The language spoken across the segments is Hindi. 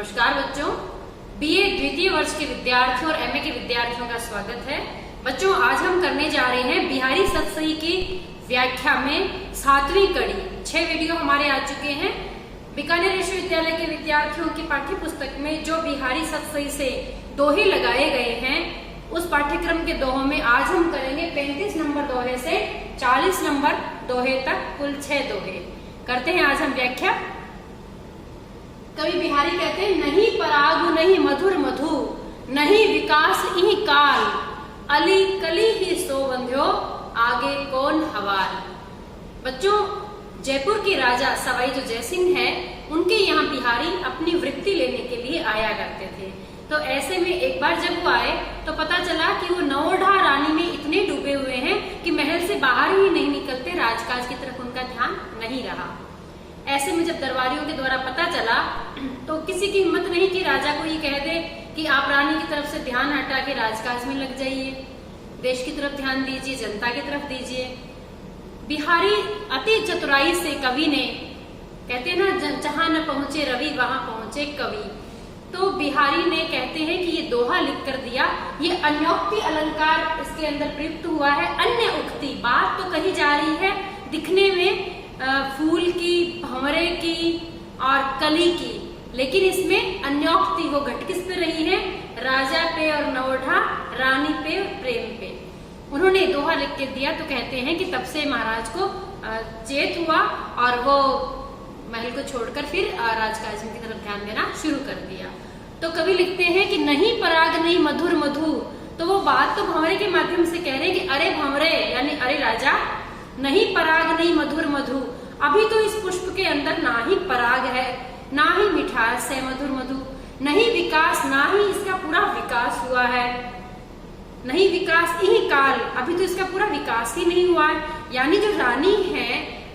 नमस्कार बच्चों, बीए द्वितीय वर्ष के विद्यार्थियों और एमए के विद्यार्थियों का स्वागत है। बच्चों, आज हम करने जा रहे हैं बिहारी सतसई की व्याख्या में 7वीं कड़ी। 6 वीडियो हमारे आ चुके हैं। बीकानेर विश्वविद्यालय के विद्यार्थियों की पाठ्य पुस्तक में जो बिहारी सतसई से दोहे लगाए गए हैं, उस पाठ्यक्रम के दोहों में आज हम करेंगे 35 नंबर दोहे से 40 नंबर दोहे तक, कुल 6 दोहे करते हैं आज हम व्याख्या। कवि बिहारी कहते हैं, नहीं पराग नहीं मधुर मधु, नहीं विकास इहि काल, अली कली ही सो बंध्यो, आगे कौन हवाल। बच्चों, जयपुर के राजा सवाई जो जयसिंह है, उनके यहाँ बिहारी अपनी वृत्ति लेने के लिए आया करते थे। तो ऐसे में एक बार जब वो आए तो पता चला कि वो नवोढ़ा रानी में इतने डूबे हुए हैं कि महल से बाहर ही नहीं निकलते, राजकाज की तरफ उनका ध्यान नहीं रहा। ऐसे में जब दरबारियों के द्वारा पता चला तो किसी की हिम्मत नहीं कि राजा को ये कह दे कि आप रानी की तरफ से ध्यान हटा के राजकाज में लग जाइए, देश की तरफ ध्यान दीजिए, जनता की तरफ दीजिए। बिहारी अति चतुराई से कवि ने, कहते हैं ना, जहां न पहुंचे रवि वहां पहुंचे कवि। तो बिहारी ने कहते हैं कि ये दोहा लिख कर दिया। ये अन्योक्ति अलंकार इसके अंदर प्रयुक्त हुआ है। अन्य उक्ति, बात तो कही जा रही है, दिखने में फूल की, भंवरे की और कली की, लेकिन इसमें अन्योक्ति वो घट किस पे रही है? राजा पे और नवोढ़ा रानी पे और प्रेम पे। उन्होंने दोहा लिख के दिया तो कहते हैं कि तब से महाराज को चेत हुआ और वो महल को छोड़कर फिर राजकाज की तरफ ध्यान देना शुरू कर दिया। तो कवि लिखते हैं कि नहीं पराग नहीं मधुर मधु, तो वो बात तो भंवरे के माध्यम से कह रहे हैं कि अरे भंवरे, यानी अरे राजा, नहीं पराग नहीं मधुर मधु, अभी तो इस पुष्प के अंदर ना ही पराग है, ना ही मिठास है मधुर मधु, नहीं विकास, ना ही इसका पूरा विकास हुआ है, नहीं विकास इही काल, अभी तो इसका पूरा विकास ही नहीं हुआ है। यानी जो रानी है,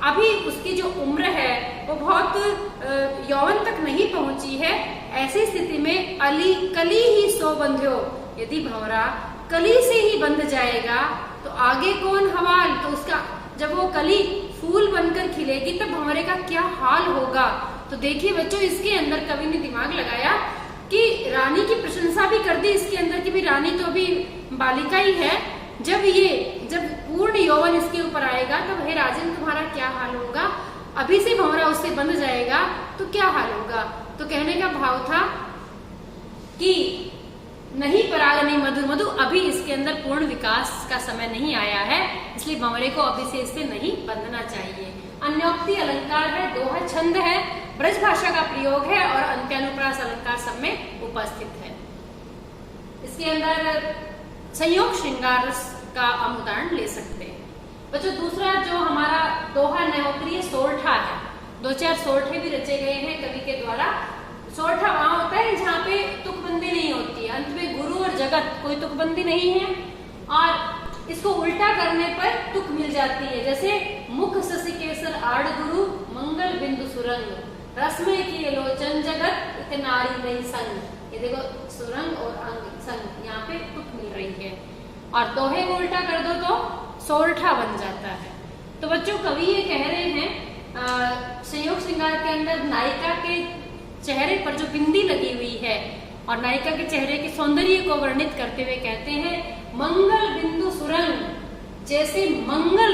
अभी उसकी जो उम्र है वो बहुत यौवन तक नहीं पहुंची है। ऐसी स्थिति में अली कली ही सो बंध्यो, यदि भंवरा कली से ही बंध जाएगा तो आगे कौन हवाल। तो उसका जब वो कली फूल बनकर खिलेगी तब भंवरे का क्या हाल होगा। तो देखिए बच्चों, इसके अंदर कवि ने दिमाग लगाया कि रानी की प्रशंसा भी कर दी इसके अंदर कि भी रानी तो अभी बालिका ही है, जब पूर्ण यौवन इसके ऊपर आएगा तब हे राजन तुम्हारा क्या हाल होगा, अभी से भंवरा उससे बंध जाएगा तो क्या हाल होगा। तो कहने का भाव था कि नहीं पराग नहीं मधुर मधु, अभी इसके अंदर पूर्ण विकास का समय नहीं आया है, इसलिए भंवरे को अभी से इससे नहीं बंधना चाहिए। अन्योक्ति अलंकार है, दोहा छंद है, ब्रज भाषा का प्रयोग है और अंत्यानुप्रास अलंकार सब में उपस्थित है। इसके अंदर संयोग श्रृंगार का हम उदाहरण ले सकते हैं। बच्चों, दूसरा जो हमारा दोहा नवोत्तरीय सोरठा है, 2-4 सोरठे भी रचे गए हैं कवि के द्वारा। सोरठा वहां होता है जहाँ पे तुकबंदी नहीं होती है, अंत में गुरु और जगत, कोई तुकबंदी नहीं है और इसको उल्टा करने पर तुक मिल जाती है। जैसे मुख शशि केसर आड़ गुरु, मंगल बिंदु सुरंग, रसमय की लोचन जगत, इत नारी नहीं संग। ये देखो, सुरंग और अंग संग, यहाँ पे तुक मिल रही है और दोहे को उल्टा कर दो तो सोरठा बन जाता है। तो बच्चों, कवि ये कह रहे हैं संयोग श्रृंगार के अंदर नायिका के चेहरे पर जो बिंदी लगी हुई है और नायिका के चेहरे के सौंदर्य को वर्णित करते हुए कहते हैं, मंगल बिंदु सुरंग, जैसे मंगल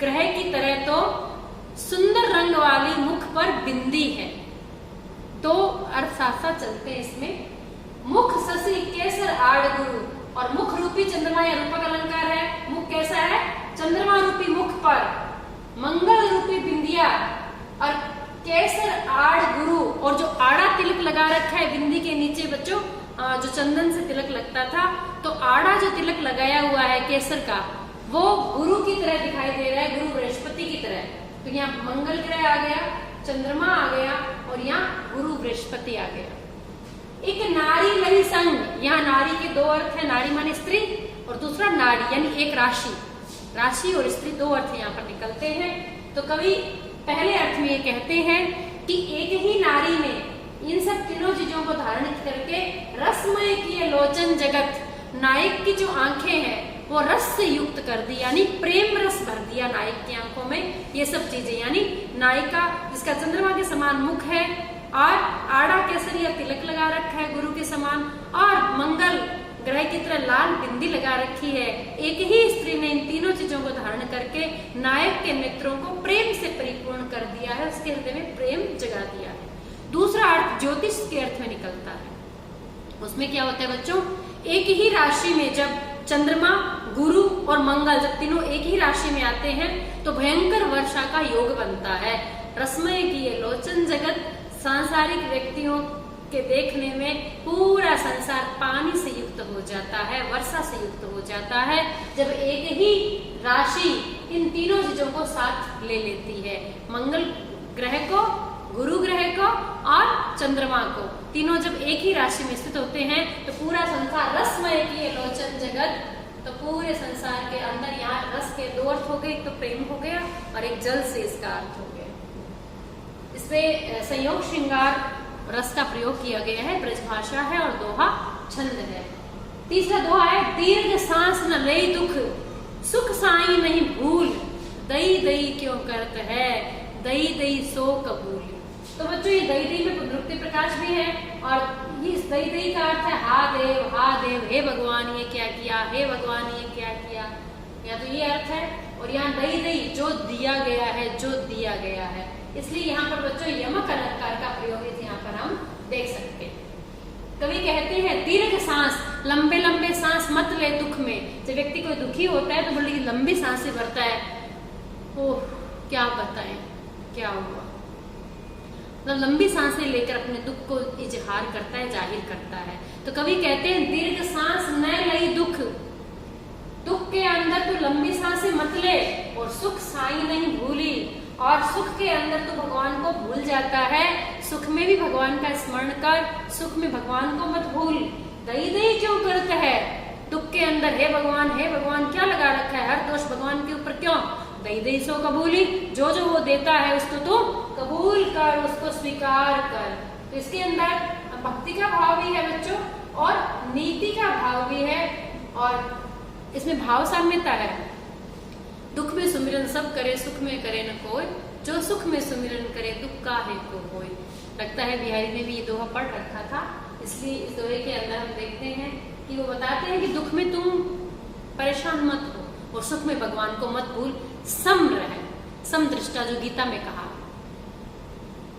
ग्रह की तरह तो सुंदर रंग वाली मुख पर बिंदी है। दो अर्थ साथ साथ चलते हैं इसमें। मुख शशि केसर आड़ गुरु, और मुख रूपी चंद्रमा या रूपक अलंकार है। मुख कैसा है? चंद्रमा रूपी मुख पर मंगल रूपी बिंदिया और केसर आड़ गुरु, और जो आड़ा तिलक लगा रखा है बिंदी के नीचे बच्चों, जो चंदन से तिलक लगता था, तो आड़ा जो तिलक लगाया हुआ है केसर का, वो गुरु की तरह दिखाई दे रहा है, गुरु बृहस्पति की तरह। तो यहाँ मंगल ग्रह आ गया, चंद्रमा आ गया और यहाँ गुरु बृहस्पति आ गया। एक नारी लही संग, यहाँ नारी के 2 अर्थ है, नारी माने स्त्री और दूसरा नारी यानी एक राशि, राशि और स्त्री 2 अर्थ यहाँ पर निकलते हैं। तो कवि पहले अर्थ में ये कहते हैं कि एक ही नारी ने इन सब तीनों चीजों को धारण करके रसमय किए लोचन जगत, नायक की जो आंखें हैं वो रस से युक्त कर दी, यानी प्रेम रस भर दिया नायक की आंखों में। ये सब चीजें, यानी नायिका जिसका चंद्रमा के समान मुख है, और आड़ा केसरिया तिलक लगा रखा है गुरु के समान, और मंगल ग्रह की तरह लाल बिंदी लगा रखी है। एक ही स्त्री ने इन तीनों चीजों को धारण करके नायक के नेत्रों को प्रेम से परिपूर्ण कर दिया है, उसके हृदय में प्रेम जगा दिया है। दूसरा अर्थ ज्योतिष के अर्थ में निकलता है। उसमें क्या होता है बच्चों, एक ही राशि में जब चंद्रमा, गुरु और मंगल जब तीनों एक ही राशि में आते हैं तो भयंकर वर्षा का योग बनता है। रसमय की ये लोचन जगत सांसारिक व्यक्तियों के देखने में पूरा संसार पानी से युक्त हो जाता है, वर्षा से युक्त हो जाता है, जब एक ही राशि इन तीनों चीजों को साथ ले लेती है। मंगल ग्रह को, गुरु ग्रह को और चंद्रमा को, तीनों जब एक ही राशि में स्थित होते हैं तो पूरा संसार रसमय की ये लोचन जगत, तो पूरे संसार के अंदर यहाँ रस के दो अर्थ हो गए, एक तो प्रेम हो गया और एक जल से इसका अर्थ हो गया। इसमें संयोग श्रृंगार रस का प्रयोग किया गया है, ब्रजभाषा है और दोहा छंद है। तीसरा दोहा है, दीर्घ सांस न लई दुख, सुख साई नहीं भूल, दई दई क्यों करत है, दई दई सो कबूल। तो बच्चों ये दई दई में पुनरुक्ति प्रकाश भी है, और ये इस दई दई का अर्थ है हा देव, हे भगवान ये क्या किया, हे भगवान ये क्या किया, या तो ये अर्थ है। और यहाँ दई दई जो दिया गया है, जो दिया गया है, इसलिए यहाँ पर बच्चों यमक अलंकार का प्रयोग यहाँ पर हम देख सकते हैं। कवि कहते हैं दीर्घ सांस, लंबे लंबे सांस मत ले दुख में। जब व्यक्ति कोई दुखी होता है तो बड़ी लंबी सांसें भरता है, ओह क्या बताएं क्या हुआ, मतलब लंबी सांसें लेकर अपने दुख को इजहार करता है, जाहिर करता है। तो कवि कहते हैं दीर्घ सांस न लई दुख, दुख के अंदर तो लंबी सांसें मत ले, और सुख साई नहीं भूली, और सुख के अंदर तो भगवान को भूल जाता है, सुख में भी भगवान का स्मरण कर, सुख में भगवान को मत भूल। दई दई क्यों करता है, दुख के अंदर हे भगवान क्या लगा रखा है, हर दोष भगवान के ऊपर क्यों, दई दई सो कबूली, जो जो वो देता है उसको तो कबूल कर, उसको स्वीकार कर। तो इसके अंदर भक्ति का भाव भी है बच्चों, और नीति का भाव भी है, और इसमें भाव साम्यता है। दुख में सुमिरन सब करे, सुख में करे न कोई, जो सुख में सुमिरन करे दुख काहे को होय। लगता है बिहारी ने भी ये दोहा पढ़ रखा था, इसलिए इस दोहे के अंदर हम देखते हैं कि वो बताते हैं कि दुख में तुम परेशान मत हो और सुख में भगवान को मत भूल, सम रहे, समदृष्टा जो गीता में कहा।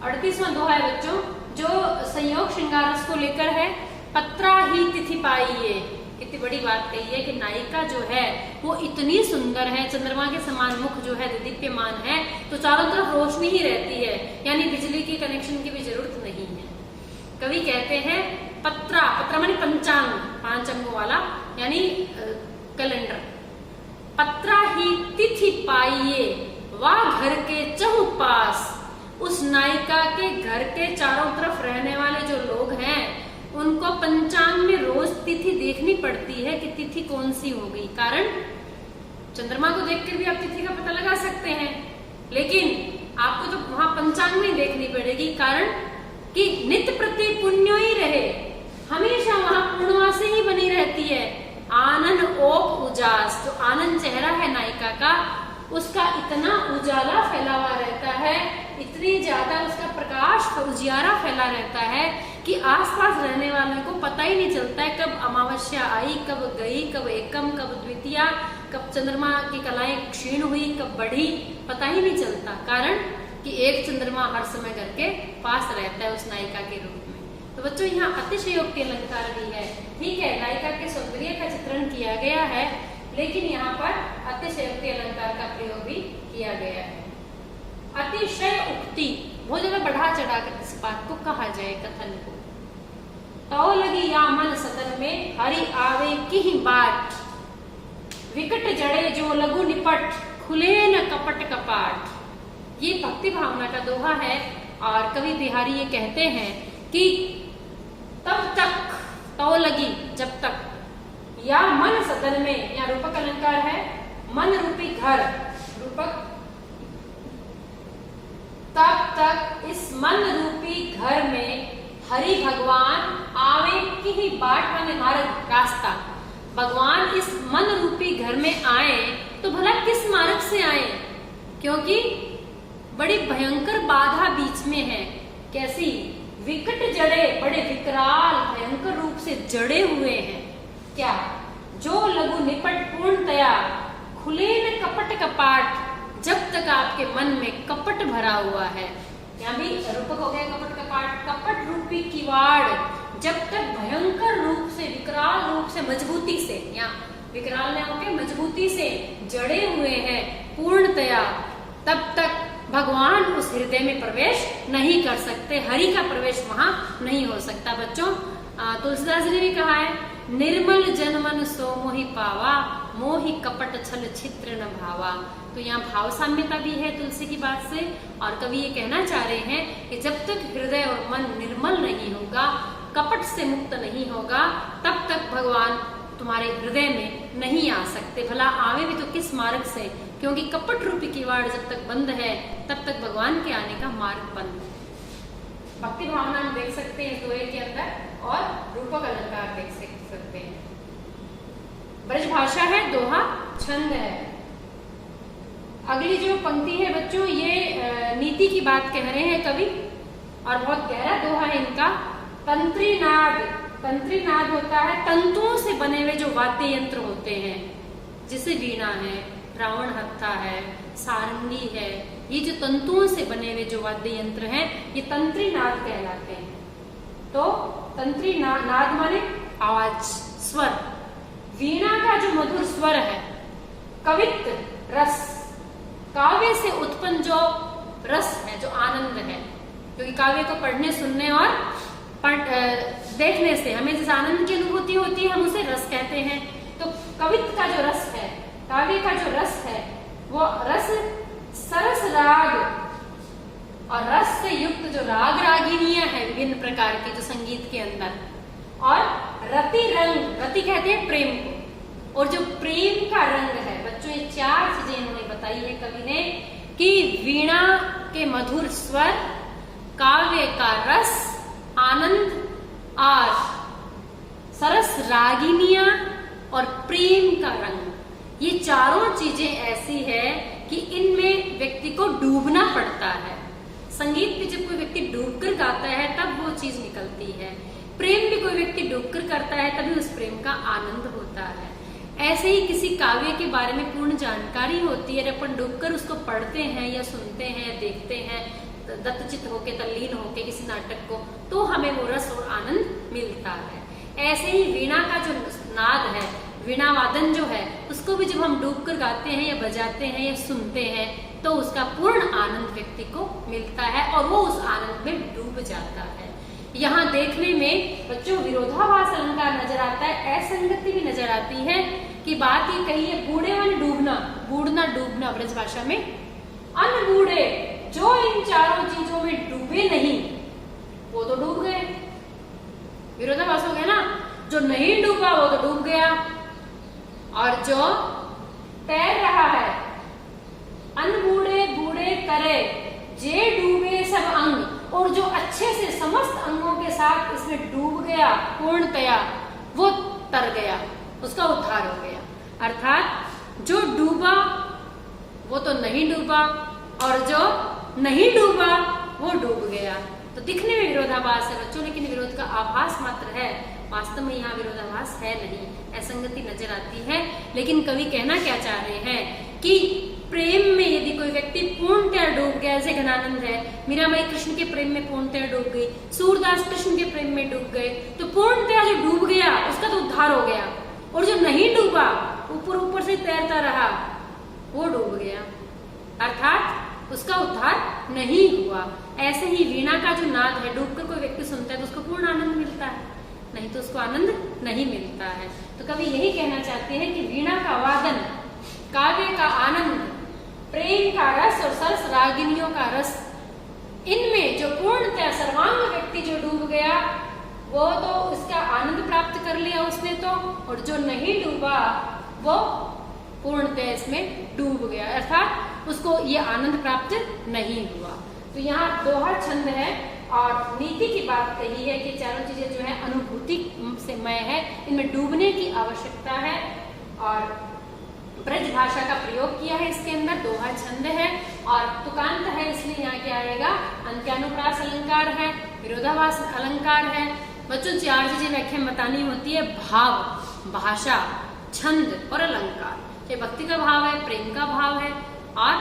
38वां दोहा है बच्चों, जो संयोग श्रृंगार रस को लेकर है। पत्रा ही तिथि पाइये, कितनी बड़ी बात कही है कि नायिका जो है वो इतनी सुंदर है, चंद्रमा के समान मुख जो है दीप्यमान है, तो चारों तरफ रोशनी ही रहती है, यानी बिजली के कनेक्शन की भी जरूरत नहीं है। कवि कहते हैं पत्रा, पत्रा मानी पंचांग, 5 अंगों वाला यानी कैलेंडर। पत्रा ही तिथि पाइये, वाह घर के चहु पास, उस नायिका के घर के चारों तरफ रहने वाले जो लोग हैं उनको पंचांग में रोज तिथि देखनी पड़ती है कि तिथि कौन सी हो गई। कारण चंद्रमा को देखकर भी आप तिथि का पता लगा सकते हैं, लेकिन आपको तो वहां पंचांग में देखनी पड़ेगी, कारण कि नित्य प्रति पुण्य ही रहे, हमेशा वहां पूर्णवासी ही बनी रहती है। आनंद ओप उजास, जो आनंद चेहरा है नायिका का, उसका इतना उजाला फैला हुआ रहता है, इतनी ज्यादा उसका प्रकाश उजियारा फैला रहता है कि आसपास रहने वालों को पता ही नहीं चलता है कब अमावस्या आई, कब गई, कब एकम, कब द्वितीया, कब चंद्रमा की कलाएं क्षीण हुई, कब बढ़ी, पता ही नहीं चलता। कारण कि एक चंद्रमा हर समय घर के पास रहता है उस नायिका के रूप में। तो बच्चों यहाँ अतिशयोक्ति अलंकार भी है, ठीक है, नायिका के सौंदर्य का चित्रण किया गया है, लेकिन यहाँ पर अतिशयोक्ति अलंकार का प्रयोग भी किया गया है। अतिशय उक्ति, बहुत ज्यादा बढ़ा चढ़ा कर इस बात को कहा जाए कथन को। तो लगी या मन सदन में, हरि आवे की बाट, विकट जड़े जो लघु निपट, खुले न कपट कपाट। ये भक्ति भावना का दोहा है, और कवि बिहारी ये कहते हैं कि तब तक, तो लगी जब तक, या मन सदन में, या रूपक अलंकार है, मन रूपी घर, रूपक, तब तक इस मन रूपी घर में हरि भगवान आवे की ही बाट, माने मार्ग, रास्ता, भगवान इस मन रूपी घर में आए तो भला किस मार्ग से आए, क्योंकि बड़ी भयंकर बाधा बीच में है। कैसी? विकट जड़े, बड़े विकराल भयंकर रूप से जड़े हुए हैं। क्या? जो लघु निपट पूर्णतया खुले न कपट कपाट, जब तक आपके मन में कपट भरा हुआ है। यहाँ भी रूपक हो गया कपट कपाट, कपट रूपी किवाड़, जब तक भयंकर रूप से, विकराल रूप से, मजबूती से, यहाँ विकराल ने होके मजबूती से जड़े हुए हैं पूर्णतया, तब तक भगवान उस हृदय में प्रवेश नहीं कर सकते, हरि का प्रवेश वहां नहीं हो सकता। बच्चों, तुलसीदास जी ने भी कहा है, निर्मल जन मन सो मोहि पावा, मोहि कपट छल छित्र न भावा। तो यहाँ भाव साम्यता भी है तुलसी की बात से, और कवि ये कहना चाह रहे हैं कि जब तक हृदय और मन निर्मल नहीं होगा, कपट से मुक्त नहीं होगा, तब तक भगवान तुम्हारे हृदय में नहीं आ सकते। भला आवे भी तो किस मार्ग से, क्योंकि कपट रूपी किवाड़ जब तक बंद है, तब तक भगवान के आने का मार्ग बंद है। भक्ति भावना हम देख सकते हैं दोहे के अंदर, और रूपक अलंकार देख सकते हैं। ब्रज भाषा है, दोहा छंद है। अगली जो पंक्ति है बच्चों, ये नीति की बात कह रहे हैं कवि, और बहुत गहरा दोहा है इनका। तंत्री नाद, तंत्री नाद होता है तंतुओं से बने हुए जो वाद्य यंत्र होते हैं, जैसे वीणा है, रावण हत्था है, सारंगी है, ये जो तंतुओं से बने हुए जो वाद्य यंत्र हैं, ये तंत्री नाद कहलाते हैं। तो तंत्री नाद माने आवाज, स्वर। वीणा का जो मधुर स्वर है, कवित्व रस, काव्य से उत्पन्न जो रस है, जो आनंद है, क्योंकि काव्य को पढ़ने, सुनने और देखने से हमें जिस आनंद की अनुभूति होती है, हम उसे रस कहते हैं। तो कवित्व का जो रस है, काव्य का जो रस है, वो रस सरस राग, और रस से युक्त जो राग रागिनियां हैं विभिन्न प्रकार की जो संगीत के अंदर, और रति रंग, रति कहते हैं प्रेम को, और जो प्रेम का रंग है बच्चों, ये चार चीजें इन्होंने बताई है कवि ने, कि वीणा के मधुर स्वर, काव्य का रस, आनंद, और सरस रागिनियां, और प्रेम का रंग। ये चारों चीजें ऐसी है कि इनमें व्यक्ति को डूबना पड़ता है। संगीत में जब कोई व्यक्ति डूबकर गाता है तब वो चीज निकलती है। प्रेम भी कोई व्यक्ति डूबकर करता है तभी उस प्रेम का आनंद होता है। ऐसे ही किसी काव्य के बारे में पूर्ण जानकारी होती है, अपन डूबकर उसको पढ़ते हैं या सुनते हैं, देखते हैं, दत्तचित्त होके, तल्लीन होके किसी नाटक को, तो हमें वो रस और आनंद मिलता है। ऐसे ही वीणा का जो नाद है, वीणा वादन जो है, उसको भी जब हम डूबकर गाते हैं या बजाते हैं या सुनते हैं, तो उसका पूर्ण आनंद व्यक्ति को मिलता है और वो उस आनंद में डूब जाता है। यहाँ देखने में बच्चों विरोधाभास अलंकार नजर आता है, असंगति भी नजर आती है। कि बात ये कही है, बूढ़े माने डूबना, बूढ़ना डूबना ब्रज भाषा में। अनबूढ़े जो इन चारों चीजों में डूबे नहीं, वो तो डूब गए। विरोधाभास हो गया ना, जो नहीं डूबा वो तो डूब गया, और जो तैर रहा है, अनबूढ़े बूढ़े करे जे डूबे सब अंग, और जो अच्छे से समस्त अंगों के साथ इसमें डूब गया पूर्णतया, वो तर गया, उसका उद्धार हो गया। अर्थात जो डूबा वो तो नहीं डूबा, और जो नहीं डूबा वो डूब गया। तो दिखने में विरोधाभास है बच्चों, लेकिन विरोध का आभास मात्र है, वास्तव में यहाँ विरोधाभास है नहीं, असंगति नजर आती है। लेकिन कवि कहना क्या चाह रहे हैं कि प्रेम में यदि कोई व्यक्ति पूर्णतया डूब गया, जैसे घनानंद है, मीराबाई कृष्ण के प्रेम में पूर्णतया डूब गई, सूरदास कृष्ण के प्रेम में डूब गए, तो पूर्णतया जो डूब गया उसका तो उद्धार हो गया, और जो नहीं डूबा, ऊपर ऊपर से तैरता रहा, वो डूब गया, अर्थात उसका उद्धार नहीं हुआ। ऐसे ही वीणा का जो नाद है, डूबकर कोई व्यक्ति सुनता है तो उसको पूर्ण आनंद मिलता है, नहीं तो उसको आनंद नहीं मिलता है। तो कवि यही कहना चाहते हैं कि वीणा का वादन, काव्य का आनंद, प्रेम का रस और सरस रागिनियों का रस, इनमें जो पूर्णतः सर्वांग व्यक्ति जो डूब गया, वो तो उसका आनंद प्राप्त कर लिया उसने तो, और जो नहीं डूबा वो पूर्णतः इसमें डूब गया, अर्थात उसको ये आनंद प्राप्त नहीं हुआ। तो यहाँ दोहा छंद है और नीति की बात कही है कि चारों चीजें जो है अनुभूति से मय है, इनमें डूबने की आवश्यकता है। और ब्रज भाषा का प्रयोग किया है। इसके अंदर दोहा छंद है और तुकांत है, इसलिए यहाँ क्या आएगा, अंत्यानुप्रास अलंकार है, विरोधाभास अलंकार है। बच्चों 4 चीजें व्याख्या में बतानी होती है, भाव, भाषा, छंद और अलंकार। ये भक्ति का भाव है, प्रेम का भाव है, और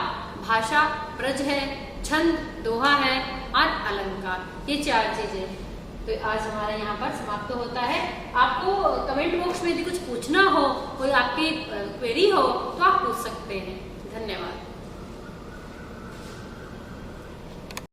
भाषा ब्रज है, छंद दोहा है और अलंकार, ये 4 चीजें। तो आज हमारा यहाँ पर समाप्त होता है। आपको कमेंट बॉक्स में यदि कुछ पूछना हो, कोई आपकी क्वेरी हो तो आप पूछ सकते हैं। धन्यवाद।